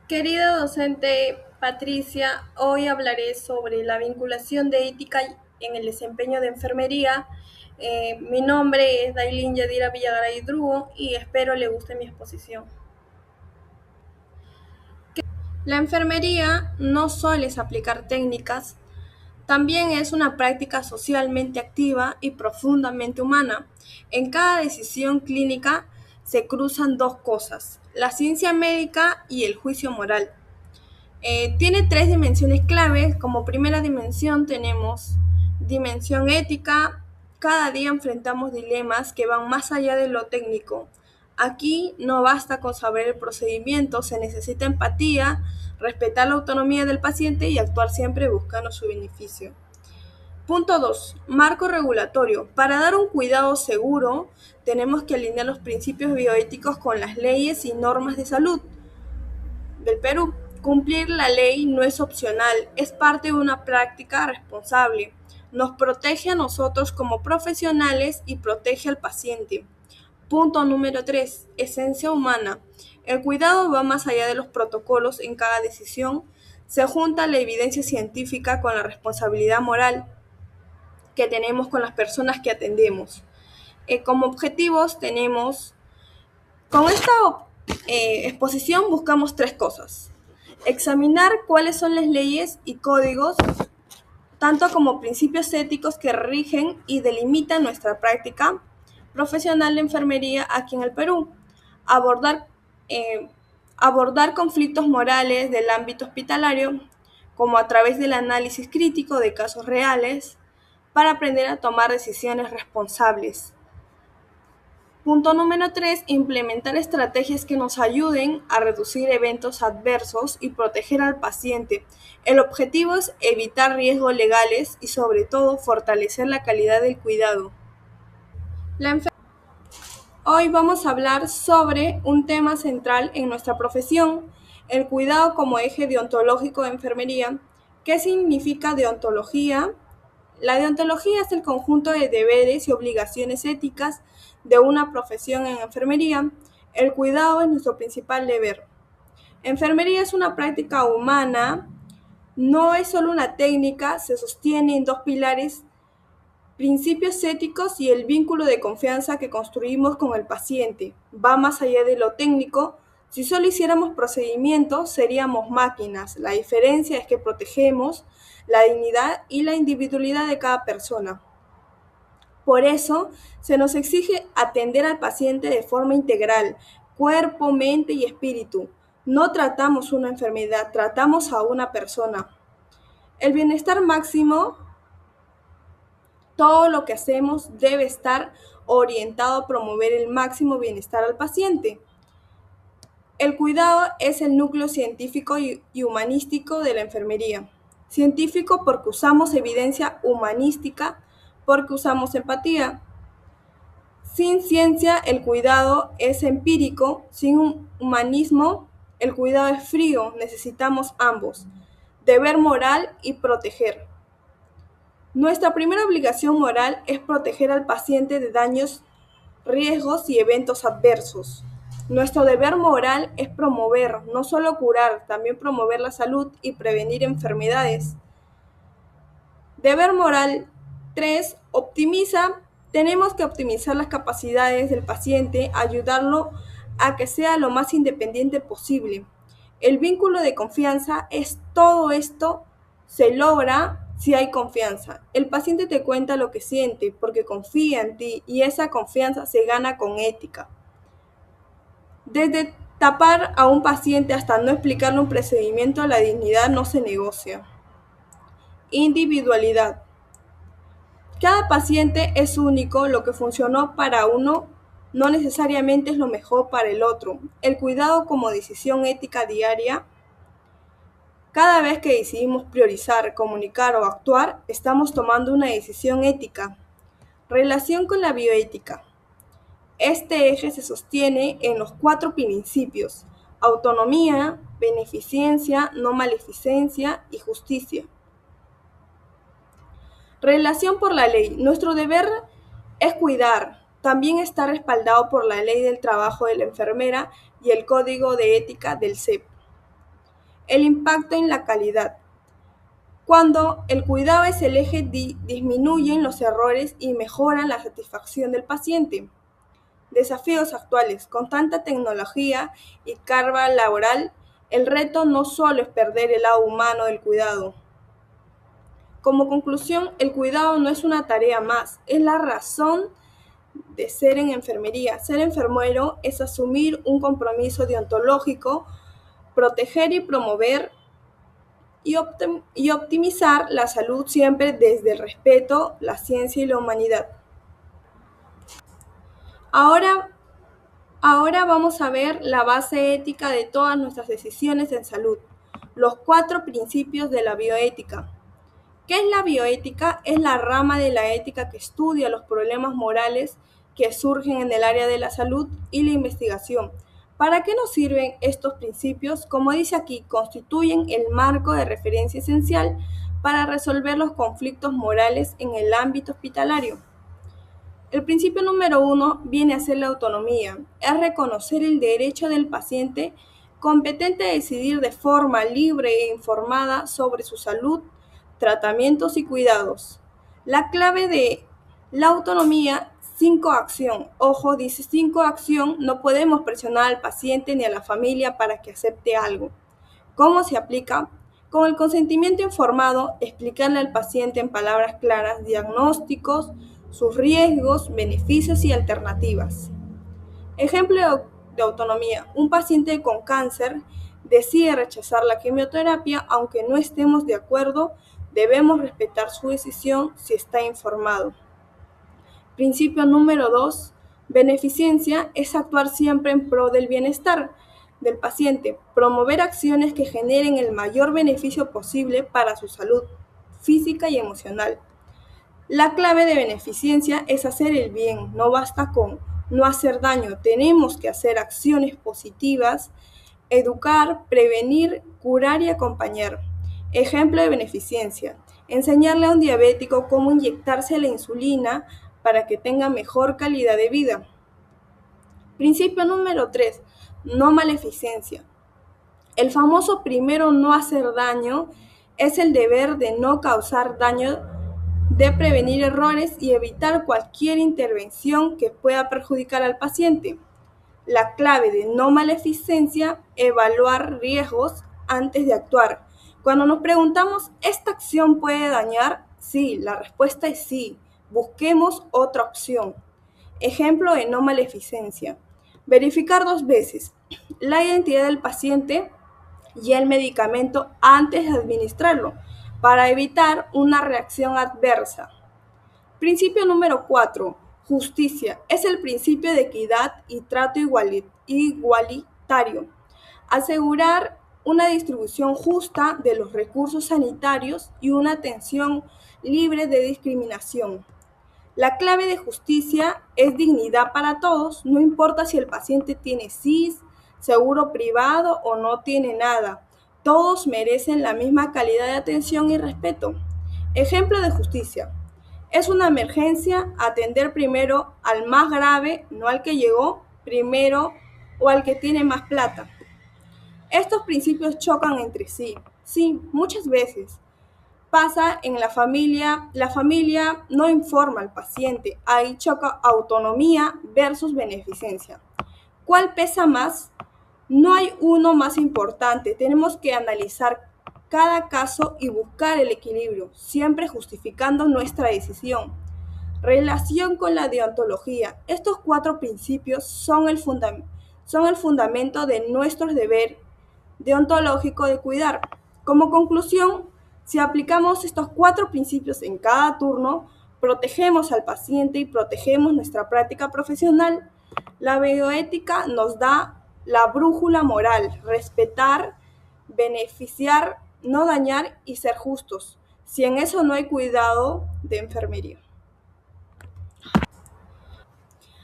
Querida docente Patricia, hoy hablaré sobre la vinculación de ética en el desempeño de enfermería. Mi nombre es Dailin Yadira Villagaray Drugo y espero le guste mi exposición. La enfermería no solo es aplicar técnicas, también es una práctica socialmente activa y profundamente humana. En cada decisión clínica se cruzan dos cosas, la ciencia médica y el juicio moral. Tiene tres dimensiones claves. Como primera dimensión tenemos dimensión ética. Cada día enfrentamos dilemas que van más allá de lo técnico. Aquí no basta con saber el procedimiento, se necesita empatía, respetar la autonomía del paciente y actuar siempre buscando su beneficio. Punto 2. Marco regulatorio. Para dar un cuidado seguro, tenemos que alinear los principios bioéticos con las leyes y normas de salud del Perú. Cumplir la ley no es opcional, es parte de una práctica responsable. Nos protege a nosotros como profesionales y protege al paciente. Punto número 3. Esencia humana. El cuidado va más allá de los protocolos en cada decisión. Se junta la evidencia científica con la responsabilidad moral que tenemos con las personas que atendemos. Como objetivos tenemos, con esta exposición buscamos tres cosas. Examinar cuáles son las leyes y códigos, tanto como principios éticos que rigen y delimitan nuestra práctica profesional de enfermería aquí en el Perú. Abordar, eh, abordar conflictos morales del ámbito hospitalario, como a través del análisis crítico de casos reales, para aprender a tomar decisiones responsables. Punto número 3. Implementar estrategias que nos ayuden a reducir eventos adversos y proteger al paciente. El objetivo es evitar riesgos legales y sobre todo fortalecer la calidad del cuidado. Hoy vamos a hablar sobre un tema central en nuestra profesión, el cuidado como eje deontológico de enfermería. ¿Qué significa deontología? La deontología es el conjunto de deberes y obligaciones éticas de una profesión en enfermería. El cuidado es nuestro principal deber. Enfermería es una práctica humana, no es solo una técnica, se sostiene en dos pilares: principios éticos y el vínculo de confianza que construimos con el paciente. Va más allá de lo técnico. Si solo hiciéramos procedimientos, seríamos máquinas. La diferencia es que protegemos la dignidad y la individualidad de cada persona. Por eso, se nos exige atender al paciente de forma integral, cuerpo, mente y espíritu. No tratamos una enfermedad, tratamos a una persona. El bienestar máximo, todo lo que hacemos debe estar orientado a promover el máximo bienestar al paciente. El cuidado es el núcleo científico y humanístico de la enfermería. Científico porque usamos evidencia humanística, porque usamos empatía. Sin ciencia, el cuidado es empírico. Sin humanismo, el cuidado es frío. Necesitamos ambos. Deber moral y proteger. Nuestra primera obligación moral es proteger al paciente de daños, riesgos y eventos adversos. Nuestro deber moral es promover, no solo curar, también promover la salud y prevenir enfermedades. Deber moral 3. Optimiza. Tenemos que optimizar las capacidades del paciente, ayudarlo a que sea lo más independiente posible. El vínculo de confianza es todo esto se logra si hay confianza. El paciente te cuenta lo que siente porque confía en ti y esa confianza se gana con ética. Desde tapar a un paciente hasta no explicarle un procedimiento, la dignidad no se negocia. Individualidad. Cada paciente es único, lo que funcionó para uno no necesariamente es lo mejor para el otro. El cuidado como decisión ética diaria. Cada vez que decidimos priorizar, comunicar o actuar, estamos tomando una decisión ética. Relación con la bioética. Este eje se sostiene en los 4 principios: autonomía, beneficencia, no maleficencia y justicia. Relación por la ley. Nuestro deber es cuidar. También está respaldado por la Ley del Trabajo de la Enfermera y el Código de Ética del CEP. El impacto en la calidad. Cuando el cuidado es el eje, disminuyen los errores y mejoran la satisfacción del paciente. Desafíos actuales. Con tanta tecnología y carga laboral, el reto no solo es perder el lado humano del cuidado. Como conclusión, el cuidado no es una tarea más, es la razón de ser en enfermería. Ser enfermero es asumir un compromiso deontológico, proteger y promover y optimizar la salud siempre desde el respeto, la ciencia y la humanidad. Ahora, ahora vamos a ver la base ética de todas nuestras decisiones en salud, los 4 principios de la bioética. ¿Qué es la bioética? Es la rama de la ética que estudia los problemas morales que surgen en el área de la salud y la investigación. ¿Para qué nos sirven estos principios? Como dice aquí, constituyen el marco de referencia esencial para resolver los conflictos morales en el ámbito hospitalario. El principio número 1 viene a ser la autonomía, es reconocer el derecho del paciente competente a decidir de forma libre e informada sobre su salud, tratamientos y cuidados. La clave de la autonomía, 5 acción. Ojo, dice 5 acción, no podemos presionar al paciente ni a la familia para que acepte algo. ¿Cómo se aplica? Con el consentimiento informado, explicarle al paciente en palabras claras diagnósticos, sus riesgos, beneficios y alternativas. Ejemplo de autonomía. Un paciente con cáncer decide rechazar la quimioterapia, aunque no estemos de acuerdo, debemos respetar su decisión si está informado. Principio número 2. Beneficencia es actuar siempre en pro del bienestar del paciente, promover acciones que generen el mayor beneficio posible para su salud física y emocional. La clave de beneficencia es hacer el bien, no basta con no hacer daño, tenemos que hacer acciones positivas, educar, prevenir, curar y acompañar. Ejemplo de beneficencia, enseñarle a un diabético cómo inyectarse la insulina para que tenga mejor calidad de vida. Principio número 3, no maleficencia. El famoso primero no hacer daño es el deber de no causar daño, de prevenir errores y evitar cualquier intervención que pueda perjudicar al paciente. La clave de no maleficencia, evaluar riesgos antes de actuar. Cuando nos preguntamos, ¿esta acción puede dañar? Sí, la respuesta es sí. Busquemos otra opción. Ejemplo de no maleficencia. Verificar 2 veces la identidad del paciente y el medicamento antes de administrarlo, para evitar una reacción adversa. Principio número 4. Justicia. Es el principio de equidad y trato igualitario. Asegurar una distribución justa de los recursos sanitarios y una atención libre de discriminación. La clave de justicia es dignidad para todos, no importa si el paciente tiene CIS, seguro privado o no tiene nada. Todos merecen la misma calidad de atención y respeto. Ejemplo de justicia. Es una emergencia atender primero al más grave, no al que llegó primero o al que tiene más plata. Estos principios chocan entre sí. Sí, muchas veces pasa en la familia no informa al paciente, ahí choca autonomía versus beneficencia. ¿Cuál pesa más? No hay uno más importante, tenemos que analizar cada caso y buscar el equilibrio, siempre justificando nuestra decisión. Relación con la deontología. Estos 4 principios son el fundamento de nuestro deber deontológico de cuidar. Como conclusión, si aplicamos estos 4 principios en cada turno, protegemos al paciente y protegemos nuestra práctica profesional. La bioética nos da la brújula moral, respetar, beneficiar, no dañar y ser justos. Si en eso no hay cuidado de enfermería.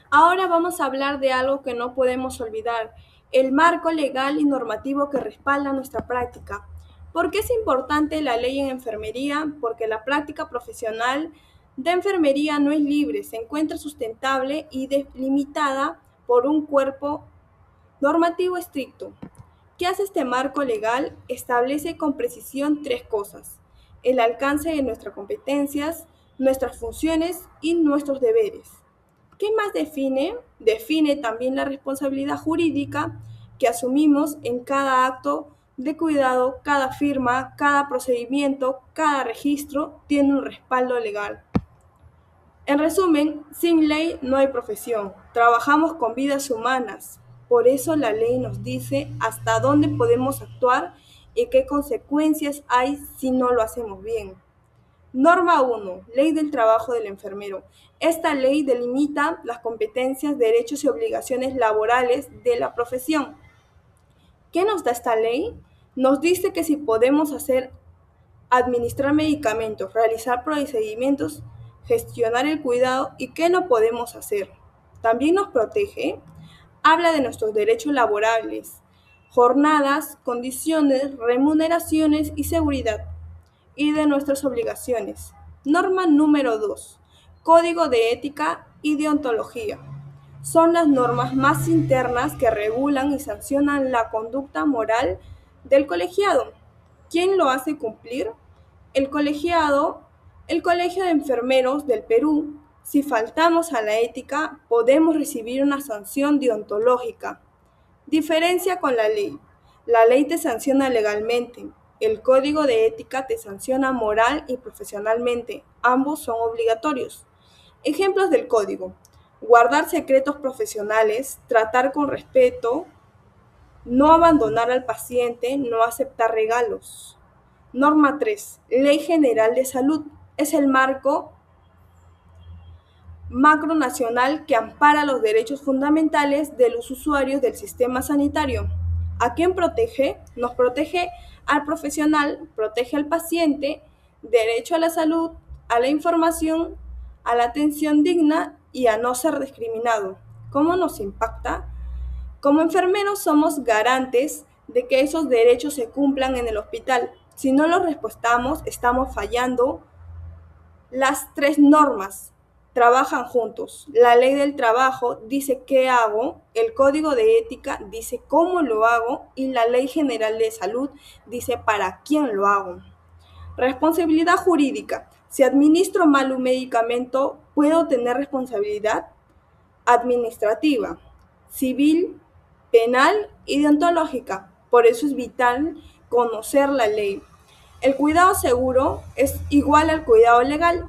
Ahora vamos a hablar de algo que no podemos olvidar, el marco legal y normativo que respalda nuestra práctica. ¿Por qué es importante la ley en enfermería? Porque la práctica profesional de enfermería no es libre, se encuentra sustentable y delimitada por un cuerpo normativo estricto. ¿Qué hace este marco legal? Establece con precisión tres cosas: el alcance de nuestras competencias, nuestras funciones y nuestros deberes. ¿Qué más define? Define también la responsabilidad jurídica que asumimos en cada acto de cuidado, cada firma, cada procedimiento, cada registro tiene un respaldo legal. En resumen, sin ley no hay profesión. Trabajamos con vidas humanas. Por eso la ley nos dice hasta dónde podemos actuar y qué consecuencias hay si no lo hacemos bien. Norma 1. Ley del trabajo del enfermero. Esta ley delimita las competencias, derechos y obligaciones laborales de la profesión. ¿Qué nos da esta ley? Nos dice que si podemos administrar medicamentos, realizar procedimientos, gestionar el cuidado y qué no podemos hacer. También nos protege, habla de nuestros derechos laborales, jornadas, condiciones, remuneraciones y seguridad, y de nuestras obligaciones. Norma número 2. Código de ética y deontología. Son las normas más internas que regulan y sancionan la conducta moral del colegiado. ¿Quién lo hace cumplir? El colegiado, el Colegio de Enfermeros del Perú. Si faltamos a la ética, podemos recibir una sanción deontológica. Diferencia con la ley. La ley te sanciona legalmente. El código de ética te sanciona moral y profesionalmente. Ambos son obligatorios. Ejemplos del código: guardar secretos profesionales, tratar con respeto, no abandonar al paciente, no aceptar regalos. Norma 3. Ley General de Salud. Es el marco macronacional que ampara los derechos fundamentales de los usuarios del sistema sanitario. ¿A quién protege? Nos protege al profesional, protege al paciente, derecho a la salud, a la información, a la atención digna y a no ser discriminado. ¿Cómo nos impacta? Como enfermeros somos garantes de que esos derechos se cumplan en el hospital. Si no los respetamos, estamos fallando. Las tres normas trabajan juntos. La ley del trabajo dice qué hago, el código de ética dice cómo lo hago y la ley general de salud dice para quién lo hago. Responsabilidad jurídica. Si administro mal un medicamento, ¿puedo tener responsabilidad? Administrativa, civil, penal y deontológica. Por eso es vital conocer la ley. El cuidado seguro es igual al cuidado legal.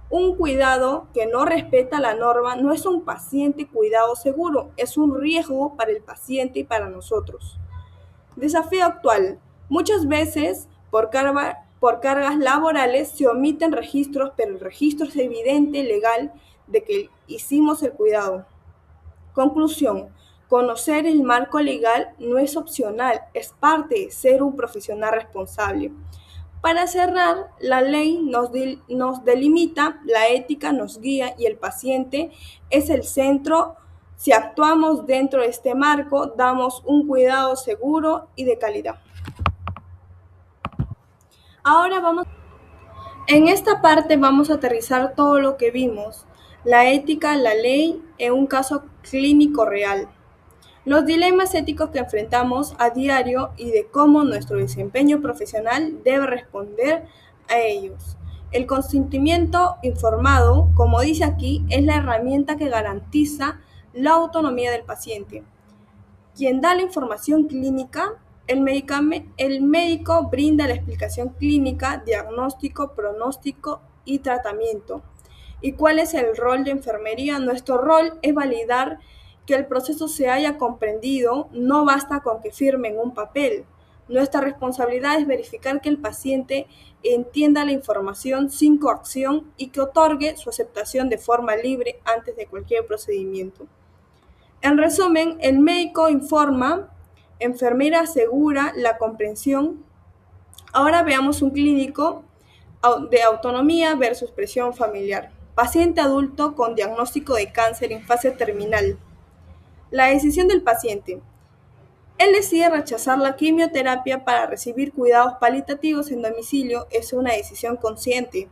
Un cuidado que no respeta la norma no es un paciente cuidado seguro, es un riesgo para el paciente y para nosotros. Desafío actual. Muchas veces, por cargas laborales, se omiten registros, pero el registro es evidente, legal, de que hicimos el cuidado. Conclusión. Conocer el marco legal no es opcional, es parte de ser un profesional responsable. Para cerrar, la ley nos delimita, la ética nos guía y el paciente es el centro. Si actuamos dentro de este marco, damos un cuidado seguro y de calidad. Ahora en esta parte vamos a aterrizar todo lo que vimos, la ética, la ley, en un caso clínico real. Los dilemas éticos que enfrentamos a diario y de cómo nuestro desempeño profesional debe responder a ellos. El consentimiento informado, como dice aquí, es la herramienta que garantiza la autonomía del paciente. Quien da la información clínica, el médico brinda la explicación clínica, diagnóstico, pronóstico y tratamiento. ¿Y cuál es el rol de enfermería? Nuestro rol es validar que el proceso se haya comprendido, no basta con que firmen un papel. Nuestra responsabilidad es verificar que el paciente entienda la información sin coacción y que otorgue su aceptación de forma libre antes de cualquier procedimiento. En resumen, el médico informa, enfermera asegura la comprensión. Ahora veamos un clínico de autonomía versus presión familiar. Paciente adulto con diagnóstico de cáncer en fase terminal. La decisión del paciente. Él decide rechazar la quimioterapia para recibir cuidados paliativos en domicilio, es una decisión consciente.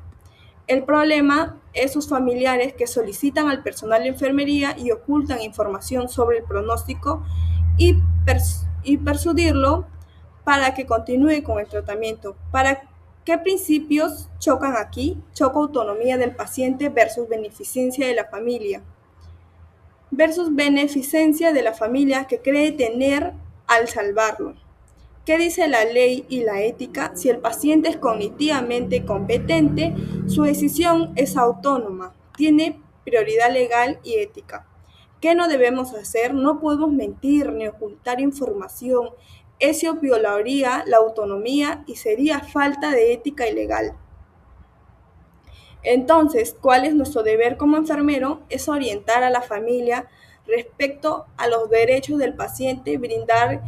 El problema es sus familiares que solicitan al personal de enfermería y ocultan información sobre el pronóstico y y persuadirlo para que continúe con el tratamiento. ¿Para qué principios chocan aquí? Choca autonomía del paciente versus beneficencia de la familia. Versus beneficencia de la familia que cree tener al salvarlo. ¿Qué dice la ley y la ética? Si el paciente es cognitivamente competente, su decisión es autónoma, tiene prioridad legal y ética. ¿Qué no debemos hacer? No podemos mentir ni ocultar información. Eso violaría la autonomía y sería falta de ética y legal. Entonces, ¿cuál es nuestro deber como enfermero? Es orientar a la familia respecto a los derechos del paciente, brindar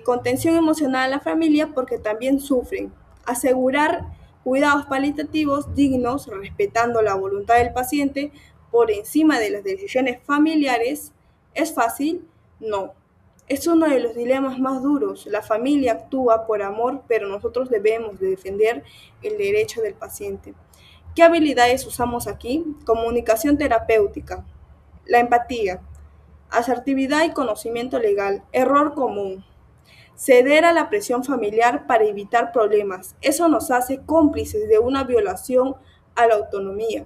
contención emocional a la familia porque también sufren, asegurar cuidados paliativos dignos, respetando la voluntad del paciente por encima de las decisiones familiares. ¿Es fácil? No. Es uno de los dilemas más duros. La familia actúa por amor, pero nosotros debemos de defender el derecho del paciente. ¿Qué habilidades usamos aquí? Comunicación terapéutica, la empatía, asertividad y conocimiento legal, error común. Ceder a la presión familiar para evitar problemas. Eso nos hace cómplices de una violación a la autonomía.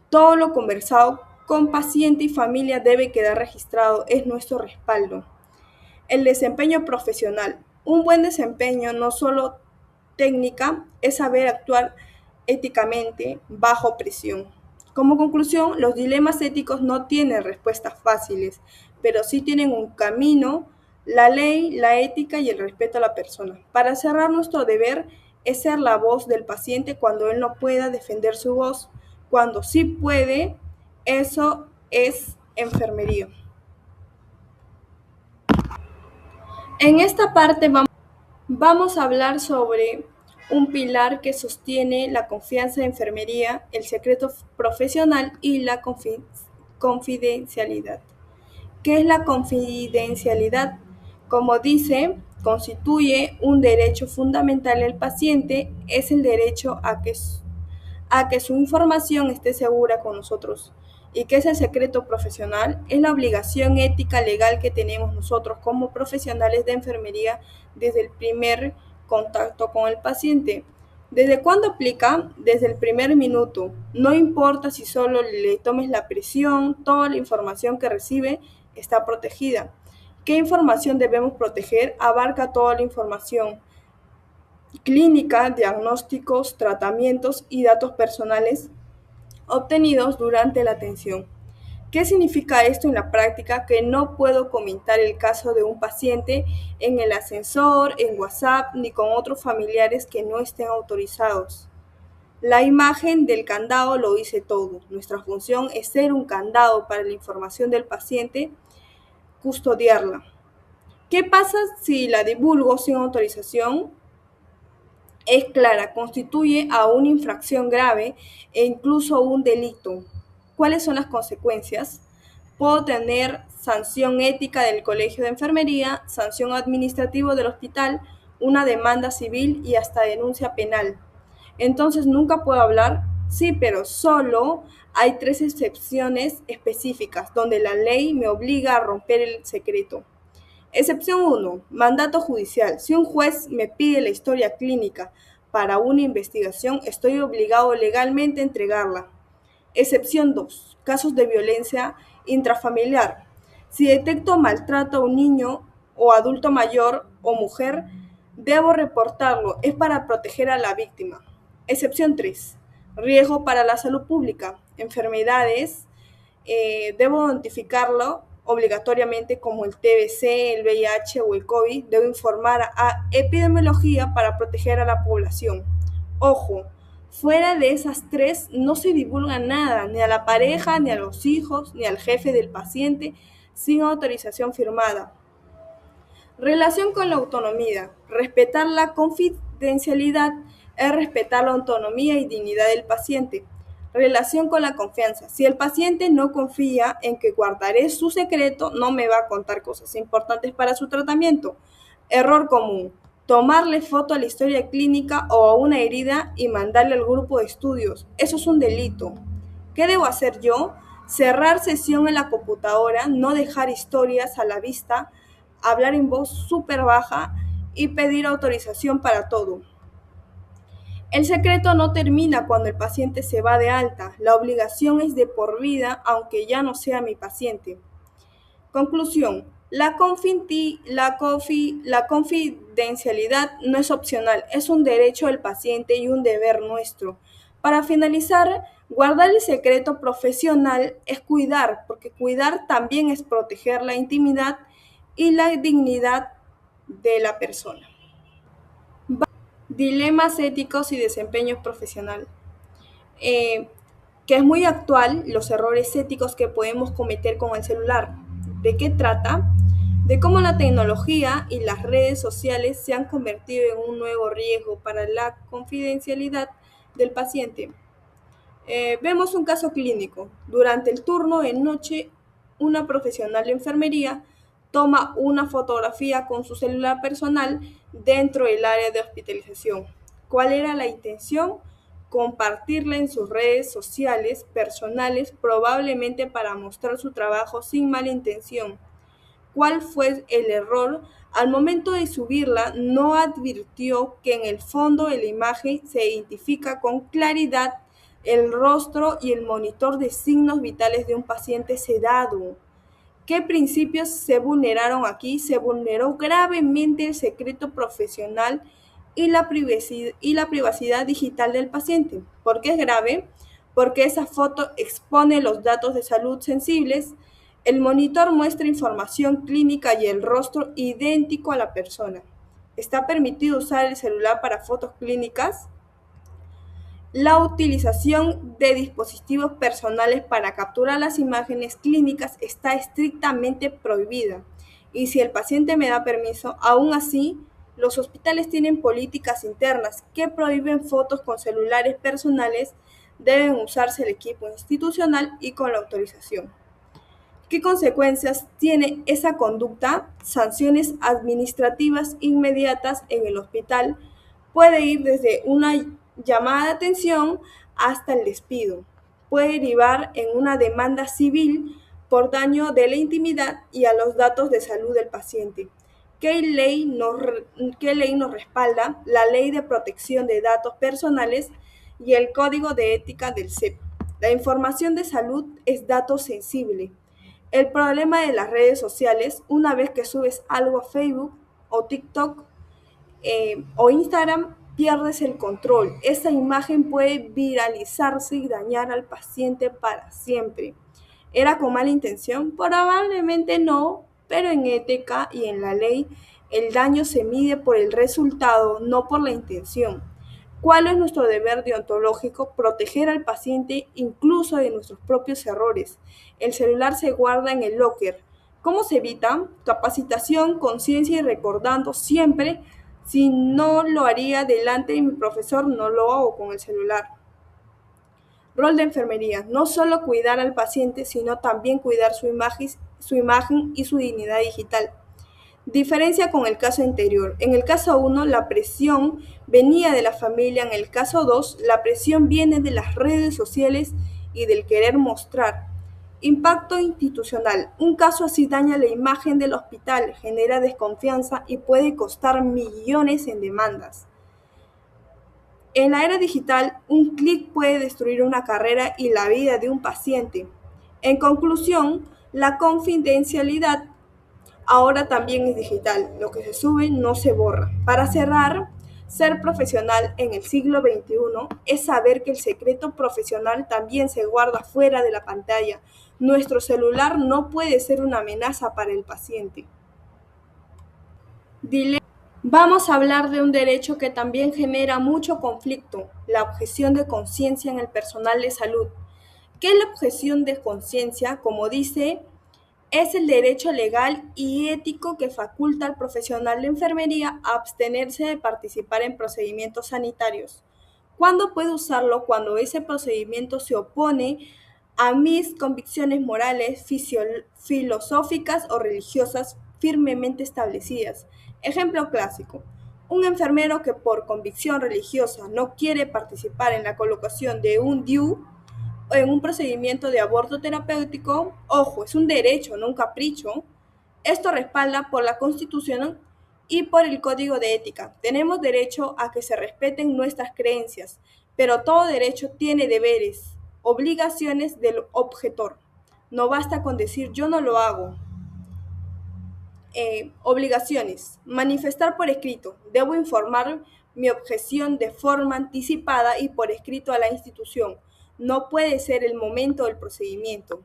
Todo lo conversado con paciente y familia debe quedar registrado, es nuestro respaldo. El desempeño profesional. Un buen desempeño no solo técnica, es saber actuar éticamente bajo presión. Como conclusión, los dilemas éticos no tienen respuestas fáciles, pero sí tienen un camino: la ley, la ética y el respeto a la persona. Para cerrar, nuestro deber es ser la voz del paciente cuando él no pueda defender su voz. Cuando sí puede, eso es enfermería. En esta parte vamos a hablar sobre un pilar que sostiene la confianza de enfermería, el secreto profesional y la confidencialidad. ¿Qué es la confidencialidad? Como dice, constituye un derecho fundamental del paciente, es el derecho a que su información esté segura con nosotros. ¿Y qué es el secreto profesional? Es la obligación ética legal que tenemos nosotros como profesionales de enfermería desde el primer contacto con el paciente. ¿Desde cuándo aplica? Desde el primer minuto. No importa si solo le tomes la presión, toda la información que recibe está protegida. ¿Qué información debemos proteger? Abarca toda la información clínica, diagnósticos, tratamientos y datos personales obtenidos durante la atención. ¿Qué significa esto en la práctica? Que no puedo comentar el caso de un paciente en el ascensor, en WhatsApp, ni con otros familiares que no estén autorizados. La imagen del candado lo dice todo. Nuestra función es ser un candado para la información del paciente, custodiarla. ¿Qué pasa si la divulgo sin autorización? Es clara, constituye a una infracción grave e incluso un delito. ¿Cuáles son las consecuencias? Puedo tener sanción ética del Colegio de Enfermería, sanción administrativa del hospital, una demanda civil y hasta denuncia penal. Entonces, ¿nunca puedo hablar? Sí, pero solo hay 3 excepciones específicas donde la ley me obliga a romper el secreto. Excepción 1. Mandato judicial. Si un juez me pide la historia clínica para una investigación, estoy obligado legalmente a entregarla. Excepción 2. Casos de violencia intrafamiliar. Si detecto maltrato a un niño o adulto mayor o mujer, debo reportarlo. Es para proteger a la víctima. Excepción 3. Riesgo para la salud pública. Enfermedades, debo notificarlo obligatoriamente como el TBC, el VIH o el COVID. Debo informar a epidemiología para proteger a la población. Ojo, fuera de esas 3 no se divulga nada, ni a la pareja, ni a los hijos, ni al jefe del paciente, sin autorización firmada. Relación con la autonomía. Respetar la confidencialidad es respetar la autonomía y dignidad del paciente. Relación con la confianza. Si el paciente no confía en que guardaré su secreto, no me va a contar cosas importantes para su tratamiento. Error común. Tomarle foto a la historia clínica o a una herida y mandarle al grupo de estudios. Eso es un delito. ¿Qué debo hacer yo? Cerrar sesión en la computadora, no dejar historias a la vista hablar en voz súper baja y pedir autorización para todo. El secreto no termina cuando el paciente se va de alta, la obligación es de por vida aunque ya no sea mi paciente. Conclusión, la confidencialidad no es opcional, es un derecho del paciente y un deber nuestro. Para finalizar, guardar el secreto profesional es cuidar, porque cuidar también es proteger la intimidad y la dignidad de la persona. Dilemas éticos y desempeño profesional. Eh, que es muy actual, los errores éticos que podemos cometer con el celular. ¿De qué trata? De cómo la tecnología y las redes sociales se han convertido en un nuevo riesgo para la confidencialidad del paciente. Vemos un caso clínico. Durante el turno de noche, una profesional de enfermería toma una fotografía con su celular personal dentro del área de hospitalización. ¿Cuál era la intención? Compartirla en sus redes sociales personales, probablemente para mostrar su trabajo sin mala intención. ¿Cuál fue el error? Al momento de subirla, no advirtió que en el fondo de la imagen se identifica con claridad el rostro y el monitor de signos vitales de un paciente sedado. ¿Qué principios se vulneraron aquí? Se vulneró gravemente el secreto profesional y la privacidad digital del paciente. ¿Por qué es grave? Porque esa foto expone los datos de salud sensibles. El monitor muestra información clínica y el rostro idéntico a la persona. ¿Está permitido usar el celular para fotos clínicas? La utilización de dispositivos personales para capturar las imágenes clínicas está estrictamente prohibida y si el paciente me da permiso, aún así, los hospitales tienen políticas internas que prohíben fotos con celulares personales, deben usarse el equipo institucional y con la autorización. ¿Qué consecuencias tiene esa conducta? Sanciones administrativas inmediatas en el hospital. Puede ir desde una llamada de atención hasta el despido. Puede derivar en una demanda civil por daño de la intimidad y a los datos de salud del paciente. ¿Qué ley nos respalda? La Ley de Protección de Datos Personales y el Código de Ética del CEP. La información de salud es dato sensible. El problema de las redes sociales, una vez que subes algo a Facebook o TikTok o Instagram, pierdes el control. Esa imagen puede viralizarse y dañar al paciente para siempre. ¿Era con mala intención? Probablemente no, pero en ética y en la ley el daño se mide por el resultado, no por la intención. ¿Cuál es nuestro deber deontológico? Proteger al paciente incluso de nuestros propios errores. El celular se guarda en el locker. ¿Cómo se evita? Capacitación, conciencia y recordando siempre, si no lo haría delante de mi profesor, no lo hago con el celular. Rol de enfermería, no solo cuidar al paciente, sino también cuidar su imagen y su dignidad digital. Diferencia con el caso anterior. En el caso 1, la presión venía de la familia. En el caso 2, la presión viene de las redes sociales y del querer mostrar. Impacto institucional. Un caso así daña la imagen del hospital, genera desconfianza y puede costar millones en demandas. En la era digital, un clic puede destruir una carrera y la vida de un paciente. En conclusión, la confidencialidad ahora también es digital, lo que se sube no se borra. Para cerrar, ser profesional en el siglo XXI es saber que el secreto profesional también se guarda fuera de la pantalla. Nuestro celular no puede ser una amenaza para el paciente. Vamos a hablar de un derecho que también genera mucho conflicto, la objeción de conciencia en el personal de salud. ¿Qué es la objeción de conciencia? Como dice, es el derecho legal y ético que faculta al profesional de enfermería a abstenerse de participar en procedimientos sanitarios. ¿Cuándo puedo usarlo? Cuando ese procedimiento se opone a mis convicciones morales, filosóficas o religiosas firmemente establecidas. Ejemplo clásico. Un enfermero que por convicción religiosa no quiere participar en la colocación de un DIU en un procedimiento de aborto terapéutico, ojo, es un derecho, no un capricho, Esto respalda por la Constitución y por el Código de Ética. Tenemos derecho a que se respeten nuestras creencias, pero todo derecho tiene deberes, obligaciones del objetor. No basta con decir yo no lo hago. Obligaciones. Manifestar por escrito. Debo informar mi objeción de forma anticipada y por escrito a la institución. No puede ser el momento del procedimiento.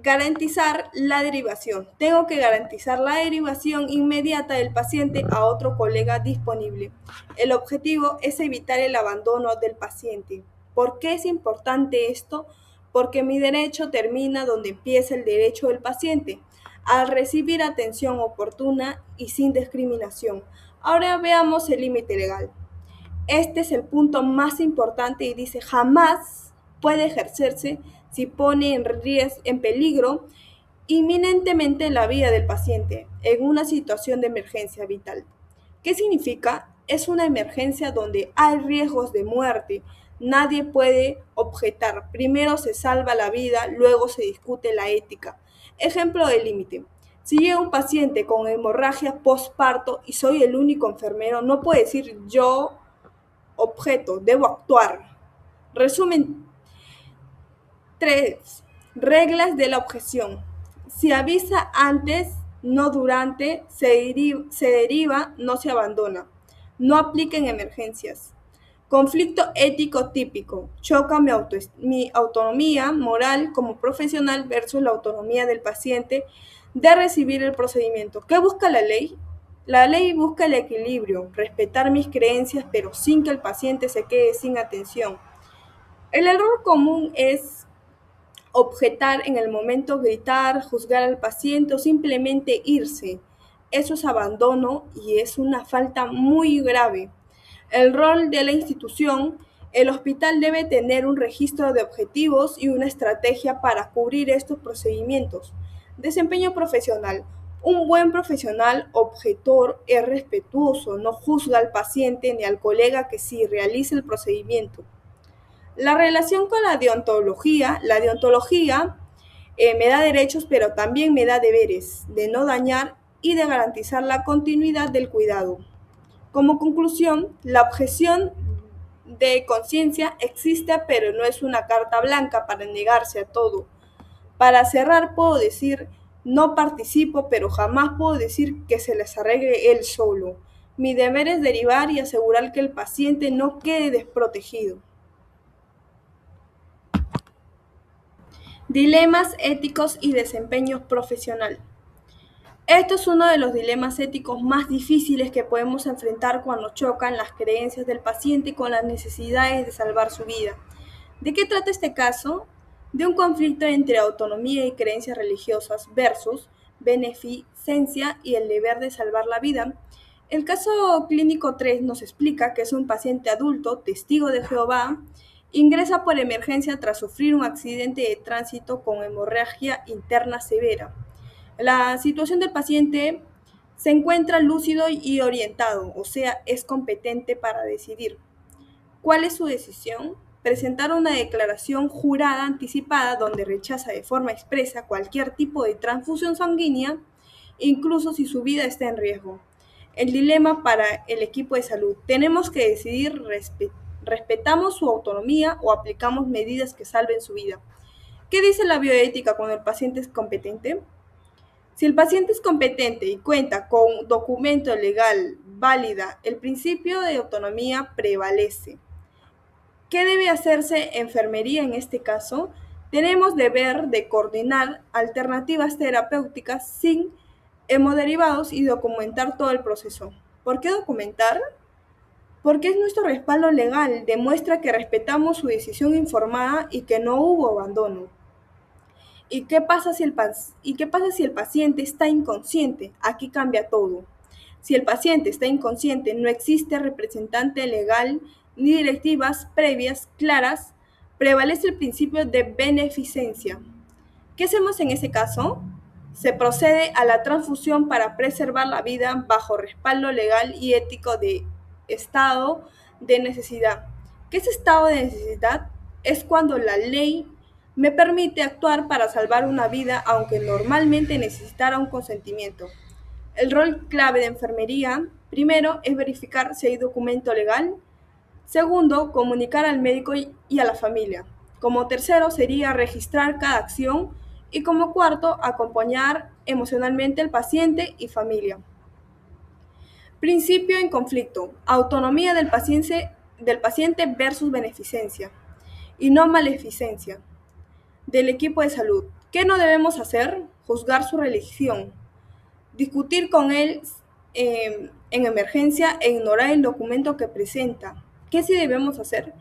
Garantizar la derivación. Tengo que garantizar la derivación inmediata del paciente a otro colega disponible. El objetivo es evitar el abandono del paciente. ¿Por qué es importante esto? Porque mi derecho termina donde empieza el derecho del paciente, al recibir atención oportuna y sin discriminación. Ahora veamos el límite legal. Este es el punto más importante y dice jamás puede ejercerse si pone en peligro inminentemente la vida del paciente en una situación de emergencia vital. ¿Qué significa? Es una emergencia donde hay riesgos de muerte. Nadie puede objetar. Primero se salva la vida, luego se discute la ética. Ejemplo del límite. Si llega un paciente con hemorragia postparto y soy el único enfermero, no puedo decir yo objeto, debo actuar. Resumen 3. Reglas de la objeción. Si avisa antes, no durante, se deriva, no se abandona. No aplica en emergencias. Conflicto ético típico. Choca mi autonomía moral como profesional versus la autonomía del paciente de recibir el procedimiento. ¿Qué busca la ley? La ley busca el equilibrio, respetar mis creencias, pero sin que el paciente se quede sin atención. El error común es objetar en el momento, gritar, juzgar al paciente o simplemente irse. Eso es abandono y es una falta muy grave. El rol de la institución, el hospital debe tener un registro de objetivos y una estrategia para cubrir estos procedimientos. Desempeño profesional. Un buen profesional objetor es respetuoso, no juzga al paciente ni al colega que sí realiza el procedimiento. La relación con la deontología me da derechos, pero también me da deberes de no dañar y de garantizar la continuidad del cuidado. Como conclusión, la objeción de conciencia existe, pero no es una carta blanca para negarse a todo. Para cerrar, puedo decir, no participo, pero jamás puedo decir que se les arregle él solo. Mi deber es derivar y asegurar que el paciente no quede desprotegido. Dilemas éticos y desempeño profesional. Esto es uno de los dilemas éticos más difíciles que podemos enfrentar cuando chocan las creencias del paciente con las necesidades de salvar su vida. ¿De qué trata este caso? De un conflicto entre autonomía y creencias religiosas versus beneficencia y el deber de salvar la vida. El caso clínico 3 nos explica que es un paciente adulto, testigo de Jehová, ingresa por emergencia tras sufrir un accidente de tránsito con hemorragia interna severa. La situación del paciente se encuentra lúcido y orientado, o sea, es competente para decidir. ¿Cuál es su decisión? Presentar una declaración jurada anticipada donde rechaza de forma expresa cualquier tipo de transfusión sanguínea, incluso si su vida está en riesgo. El dilema para el equipo de salud. Tenemos que decidir, ¿respetamos su autonomía o aplicamos medidas que salven su vida? ¿Qué dice la bioética cuando el paciente es competente? Si el paciente es competente y cuenta con documento legal válida, el principio de autonomía prevalece. ¿Qué debe hacerse enfermería en este caso? Tenemos deber de coordinar alternativas terapéuticas sin hemoderivados y documentar todo el proceso. ¿Por qué documentar? Porque es nuestro respaldo legal, demuestra que respetamos su decisión informada y que no hubo abandono. ¿Y qué pasa si el paciente está inconsciente? Aquí cambia todo. Si el paciente está inconsciente, no existe representante legal ni directivas previas claras, prevalece el principio de beneficencia. ¿Qué hacemos en ese caso? Se procede a la transfusión para preservar la vida bajo respaldo legal y ético de estado de necesidad. ¿Qué es estado de necesidad? Es cuando la ley me permite actuar para salvar una vida aunque normalmente necesitara un consentimiento. El rol clave de enfermería, primero, es verificar si hay documento legal. Segundo, comunicar al médico y a la familia. Como tercero, sería registrar cada acción. Y como cuarto, acompañar emocionalmente al paciente y familia. Principio en conflicto. Autonomía del paciente versus beneficencia y no maleficencia del equipo de salud. ¿Qué no debemos hacer? Juzgar su religión, discutir con él en emergencia e ignorar el documento que presenta. ¿Qué sí debemos hacer?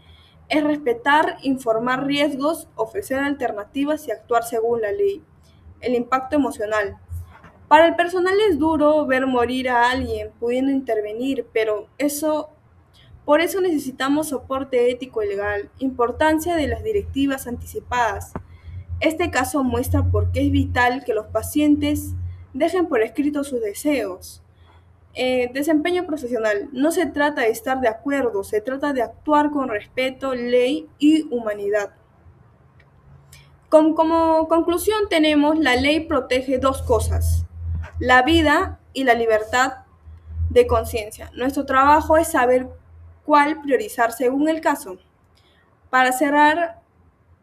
Es respetar, informar riesgos, ofrecer alternativas y actuar según la ley. El impacto emocional. Para el personal es duro ver morir a alguien pudiendo intervenir, pero por eso necesitamos soporte ético y legal. Importancia de las directivas anticipadas. Este caso muestra por qué es vital que los pacientes dejen por escrito sus deseos. Desempeño profesional. No se trata de estar de acuerdo, se trata de actuar con respeto, ley y humanidad. Como conclusión tenemos, la ley protege dos cosas, la vida y la libertad de conciencia. Nuestro trabajo es saber cuál priorizar según el caso. Para cerrar,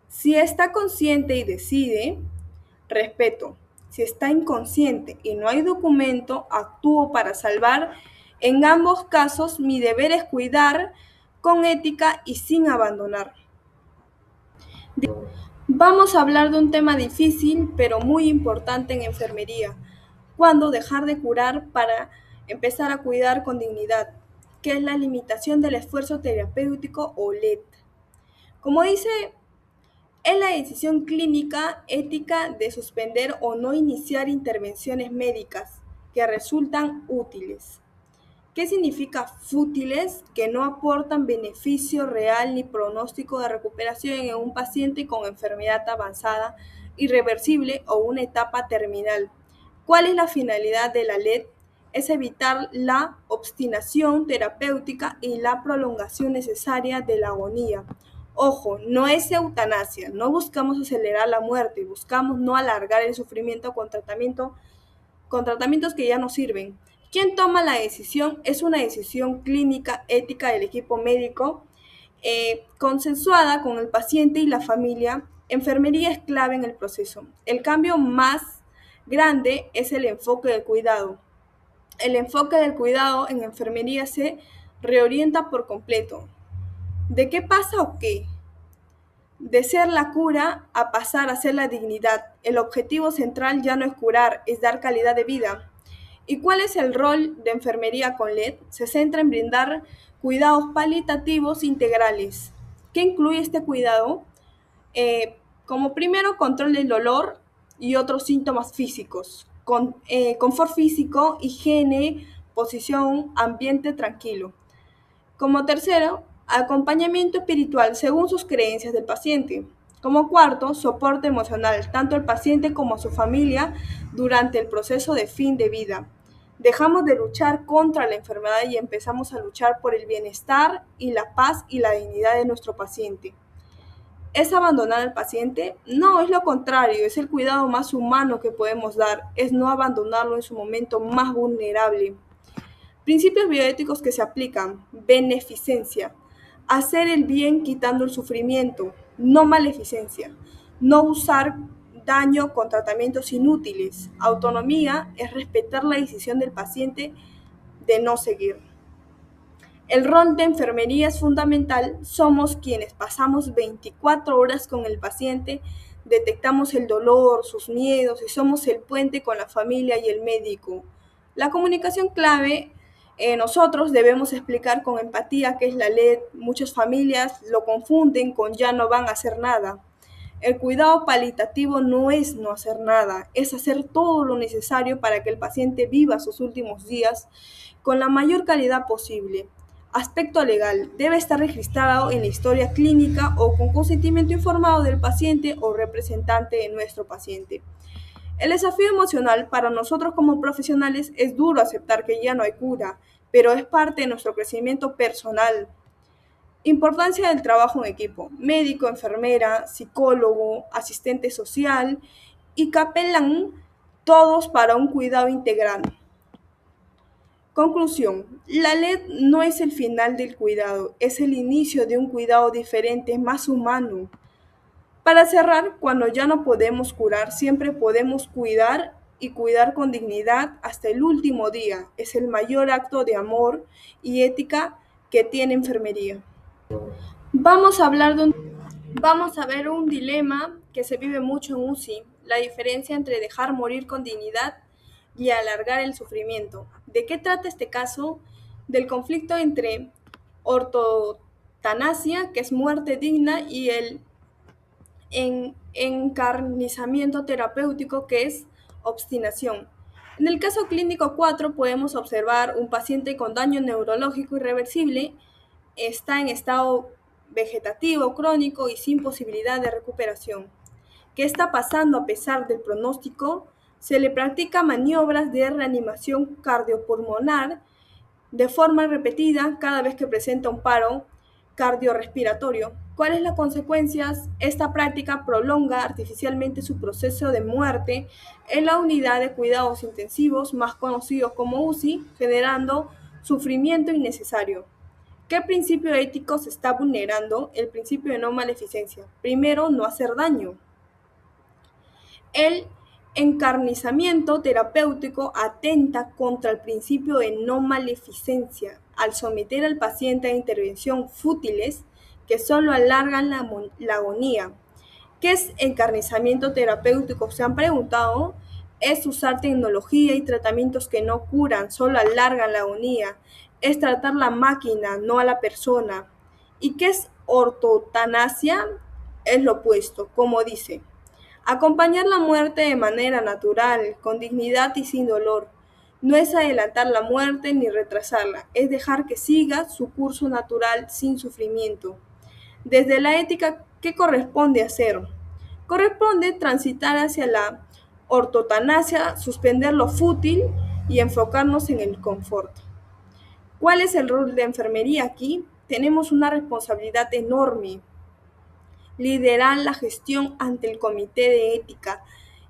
si está consciente y decide, respeto. Si está inconsciente y no hay documento, actúo para salvar. En ambos casos, mi deber es cuidar con ética y sin abandonar. Vamos a hablar de un tema difícil, pero muy importante en enfermería. ¿Cuándo dejar de curar para empezar a cuidar con dignidad? ¿Qué es la limitación del esfuerzo terapéutico o LED? Como dice, es la decisión clínica ética de suspender o no iniciar intervenciones médicas que resultan útiles. ¿Qué significa fútiles? Que no aportan beneficio real ni pronóstico de recuperación en un paciente con enfermedad avanzada, irreversible o una etapa terminal. ¿Cuál es la finalidad de la LED? Es evitar la obstinación terapéutica y la prolongación necesaria de la agonía. Ojo, no es eutanasia, no buscamos acelerar la muerte, buscamos no alargar el sufrimiento con tratamientos que ya no sirven. Quien toma la decisión es una decisión clínica ética del equipo médico, consensuada con el paciente y la familia. Enfermería es clave en el proceso. El cambio más grande es el enfoque del cuidado. El enfoque del cuidado en enfermería se reorienta por completo. ¿De qué pasa o qué? De ser la cura a pasar a ser la dignidad. El objetivo central ya no es curar, es dar calidad de vida. ¿Y cuál es el rol de enfermería con LED? Se centra en brindar cuidados paliativos integrales. ¿Qué incluye este cuidado? Como primero, control del dolor y otros síntomas físicos. Confort físico, higiene, posición, ambiente tranquilo. Como tercero, acompañamiento espiritual según sus creencias del paciente. Como cuarto, soporte emocional, tanto al paciente como a su familia durante el proceso de fin de vida. Dejamos de luchar contra la enfermedad y empezamos a luchar por el bienestar y la paz y la dignidad de nuestro paciente. ¿Es abandonar al paciente? No, es lo contrario, es el cuidado más humano que podemos dar, es no abandonarlo en su momento más vulnerable. Principios bioéticos que se aplican: beneficencia, hacer el bien quitando el sufrimiento; no maleficencia, no usar daño con tratamientos inútiles; autonomía es respetar la decisión del paciente de no seguir. El rol de enfermería es fundamental, somos quienes pasamos 24 horas con el paciente, detectamos el dolor, sus miedos y somos el puente con la familia y el médico. La comunicación clave. Nosotros debemos explicar con empatía qué es la LED. Muchas familias lo confunden con ya no van a hacer nada. El cuidado paliativo no es no hacer nada, es hacer todo lo necesario para que el paciente viva sus últimos días con la mayor calidad posible. Aspecto legal. Debe estar registrado en la historia clínica o con consentimiento informado del paciente o representante de nuestro paciente. El desafío emocional para nosotros como profesionales es duro aceptar que ya no hay cura, pero es parte de nuestro crecimiento personal. Importancia del trabajo en equipo. Médico, enfermera, psicólogo, asistente social y capelán, todos para un cuidado integral. Conclusión. La LED no es el final del cuidado, es el inicio de un cuidado diferente, más humano. Para cerrar, cuando ya no podemos curar, siempre podemos cuidar y cuidar con dignidad hasta el último día. Es el mayor acto de amor y ética que tiene enfermería. Vamos a hablar de Vamos a ver un dilema que se vive mucho en UCI, la diferencia entre dejar morir con dignidad y alargar el sufrimiento. ¿De qué trata este caso? Del conflicto entre ortotanasia, que es muerte digna, y el encarnizamiento terapéutico, que es obstinación. En el caso clínico 4 podemos observar un paciente con daño neurológico irreversible, está en estado vegetativo crónico y sin posibilidad de recuperación. ¿Qué está pasando a pesar del pronóstico? Se le practica maniobras de reanimación cardiopulmonar de forma repetida cada vez que presenta un paro cardiorrespiratorio. ¿Cuáles las consecuencias? Esta práctica prolonga artificialmente su proceso de muerte en la unidad de cuidados intensivos, más conocidos como UCI, generando sufrimiento innecesario. ¿Qué principio ético se está vulnerando? El principio de no maleficencia. Primero, no hacer daño. El encarnizamiento terapéutico atenta contra el principio de no maleficencia al someter al paciente a intervenciones fútiles que solo alargan la agonía. ¿Qué es encarnizamiento terapéutico? ¿Se han preguntado? Es usar tecnología y tratamientos que no curan, solo alargan la agonía. Es tratar la máquina, no a la persona. ¿Y qué es ortotanasia? Es lo opuesto, como dice. Acompañar la muerte de manera natural, con dignidad y sin dolor. No es adelantar la muerte ni retrasarla, es dejar que siga su curso natural sin sufrimiento. Desde la ética, ¿qué corresponde hacer? Corresponde transitar hacia la ortotanasia, suspender lo fútil y enfocarnos en el confort. ¿Cuál es el rol de enfermería aquí? Tenemos una responsabilidad enorme: liderar la gestión ante el comité de ética